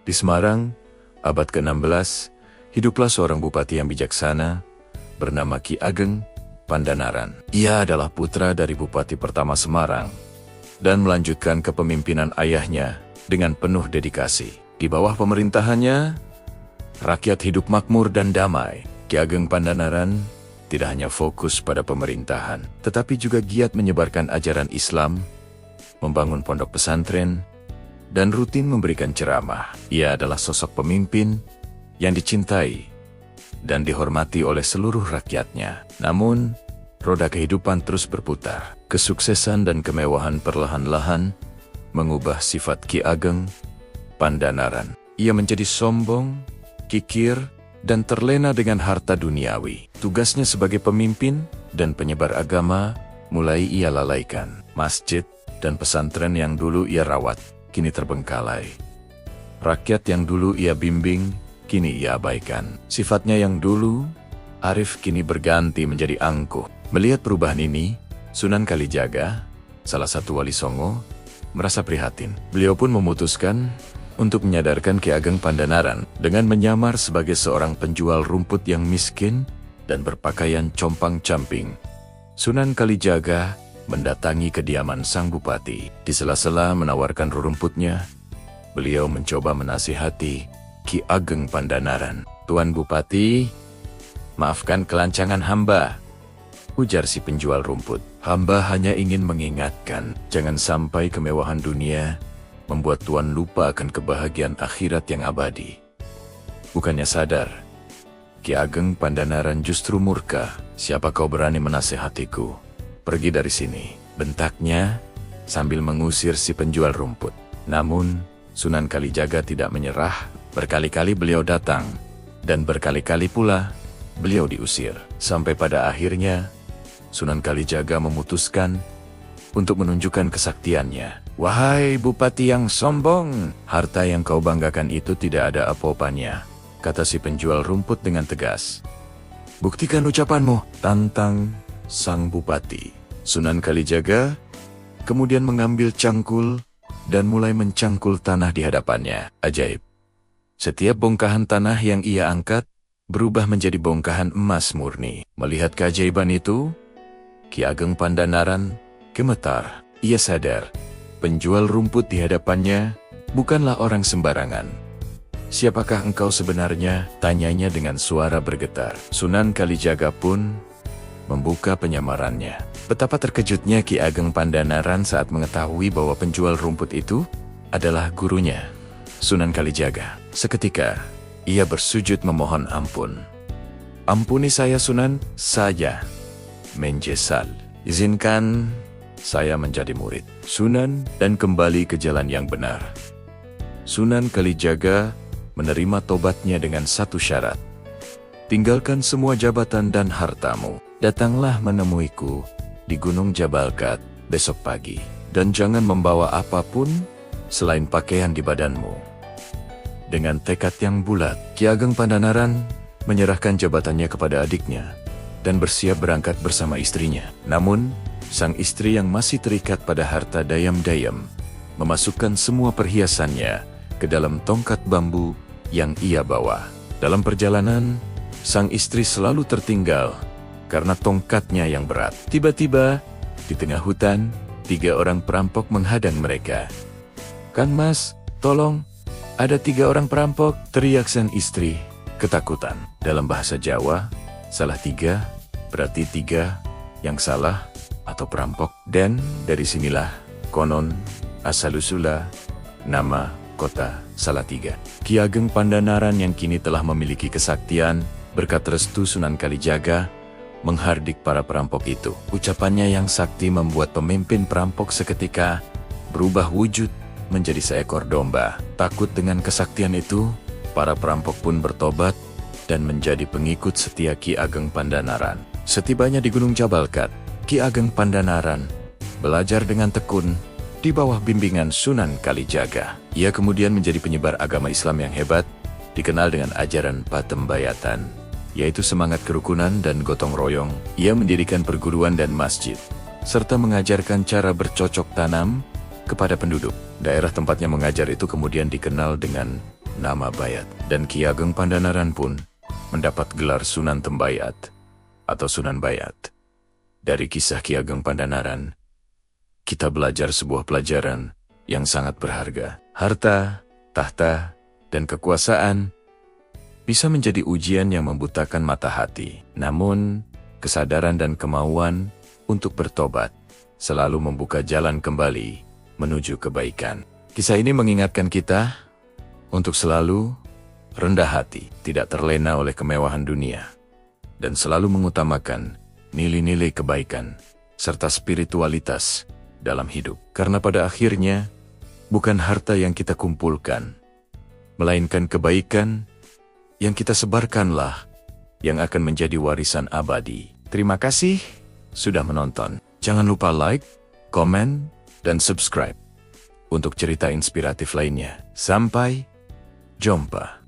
Di Semarang, abad ke-16, hiduplah seorang bupati yang bijaksana bernama Ki Ageng Pandanaran. Ia adalah putra dari bupati pertama Semarang dan melanjutkan kepemimpinan ayahnya dengan penuh dedikasi. Di bawah pemerintahannya, rakyat hidup makmur dan damai. Ki Ageng Pandanaran tidak hanya fokus pada pemerintahan, tetapi juga giat menyebarkan ajaran Islam, membangun pondok pesantren, dan rutin memberikan ceramah. Ia adalah sosok pemimpin yang dicintai dan dihormati oleh seluruh rakyatnya. Namun, roda kehidupan terus berputar. Kesuksesan dan kemewahan perlahan-lahan mengubah sifat Ki Ageng Pandanaran. Ia menjadi sombong, kikir, dan terlena dengan harta duniawi. Tugasnya sebagai pemimpin dan penyebar agama mulai ia lalaikan. Masjid dan pesantren yang dulu ia rawat kini terbengkalai. Rakyat yang dulu ia bimbing, kini ia abaikan. Sifatnya yang dulu arif kini berganti menjadi angkuh. Melihat perubahan ini, Sunan Kalijaga, salah satu wali Songo, merasa prihatin. Beliau pun memutuskan untuk menyadarkan Ki Ageng Pandanaran dengan menyamar sebagai seorang penjual rumput yang miskin dan berpakaian compang-camping. Sunan Kalijaga mendatangi kediaman sang bupati. Di sela-sela menawarkan rumputnya, beliau mencoba menasihati Ki Ageng Pandanaran. "Tuan Bupati, maafkan kelancangan hamba," ujar si penjual rumput. "Hamba hanya ingin mengingatkan, jangan sampai kemewahan dunia membuat tuan lupa akan kebahagiaan akhirat yang abadi." Bukannya sadar, Ki Ageng Pandanaran justru murka. "Siapa kau berani menasehatiku? Pergi dari sini," bentaknya sambil mengusir si penjual rumput. Namun, Sunan Kalijaga tidak menyerah. Berkali-kali beliau datang, dan berkali-kali pula beliau diusir. Sampai pada akhirnya, Sunan Kalijaga memutuskan untuk menunjukkan kesaktiannya. "Wahai bupati yang sombong, harta yang kau banggakan itu tidak ada apa-apanya," kata si penjual rumput dengan tegas. "Buktikan ucapanmu," tantang sang bupati. Sunan Kalijaga kemudian mengambil cangkul dan mulai mencangkul tanah di hadapannya. Ajaib. Setiap bongkahan tanah yang ia angkat berubah menjadi bongkahan emas murni. Melihat keajaiban itu, Ki Ageng Pandanaran gemetar. Ia sadar, penjual rumput di hadapannya bukanlah orang sembarangan. "Siapakah engkau sebenarnya?" tanyanya dengan suara bergetar. Sunan Kalijaga pun membuka penyamarannya. Betapa terkejutnya Ki Ageng Pandanaran saat mengetahui bahwa penjual rumput itu adalah gurunya, Sunan Kalijaga. Seketika, ia bersujud memohon ampun. "Ampuni saya Sunan, saya menjesal. Izinkan saya menjadi murid Sunan dan kembali ke jalan yang benar." Sunan Kalijaga menerima tobatnya dengan satu syarat. "Tinggalkan semua jabatan dan hartamu. Datanglah menemuiku di Gunung Jabalkat besok pagi, dan jangan membawa apapun selain pakaian di badanmu." Dengan tekad yang bulat, Ki Ageng Pandanaran menyerahkan jabatannya kepada adiknya dan bersiap berangkat bersama istrinya. Namun, sang istri yang masih terikat pada harta dayam-dayam memasukkan semua perhiasannya ke dalam tongkat bambu yang ia bawa. Dalam perjalanan, sang istri selalu tertinggal karena tongkatnya yang berat. Tiba-tiba, di tengah hutan, 3 orang perampok menghadang mereka. "Kang Mas, tolong, ada 3 orang perampok," teriak sang istri, ketakutan. Dalam bahasa Jawa, salah 3 berarti 3 yang salah atau perampok. Dan dari sinilah konon asal-usula nama kota Salatiga. Ki Ageng Pandanaran yang kini telah memiliki kesaktian berkat restu Sunan Kalijaga menghardik para perampok itu. Ucapannya yang sakti membuat pemimpin perampok seketika berubah wujud menjadi seekor domba. Takut dengan kesaktian itu, para perampok pun bertobat dan menjadi pengikut setia Ki Ageng Pandanaran. Setibanya di Gunung Jabalkat, Ki Ageng Pandanaran belajar dengan tekun di bawah bimbingan Sunan Kalijaga. Ia kemudian menjadi penyebar agama Islam yang hebat, dikenal dengan ajaran Patembayatan, yaitu semangat kerukunan dan gotong royong. Ia mendirikan perguruan dan masjid, serta mengajarkan cara bercocok tanam kepada penduduk. Daerah tempatnya mengajar itu kemudian dikenal dengan nama Bayat. Dan Ki Ageng Pandanaran pun mendapat gelar Sunan Tembayat atau Sunan Bayat. Dari kisah Ki Ageng Pandanaran, kita belajar sebuah pelajaran yang sangat berharga. Harta, tahta, dan kekuasaan bisa menjadi ujian yang membutakan mata hati. Namun, kesadaran dan kemauan untuk bertobat selalu membuka jalan kembali menuju kebaikan. Kisah ini mengingatkan kita untuk selalu rendah hati, tidak terlena oleh kemewahan dunia, dan selalu mengutamakan nilai-nilai kebaikan serta spiritualitas dalam hidup. Karena pada akhirnya, bukan harta yang kita kumpulkan, melainkan kebaikan yang kita sebarkanlah yang akan menjadi warisan abadi. Terima kasih sudah menonton. Jangan lupa like, komen, dan subscribe untuk cerita inspiratif lainnya. Sampai jumpa.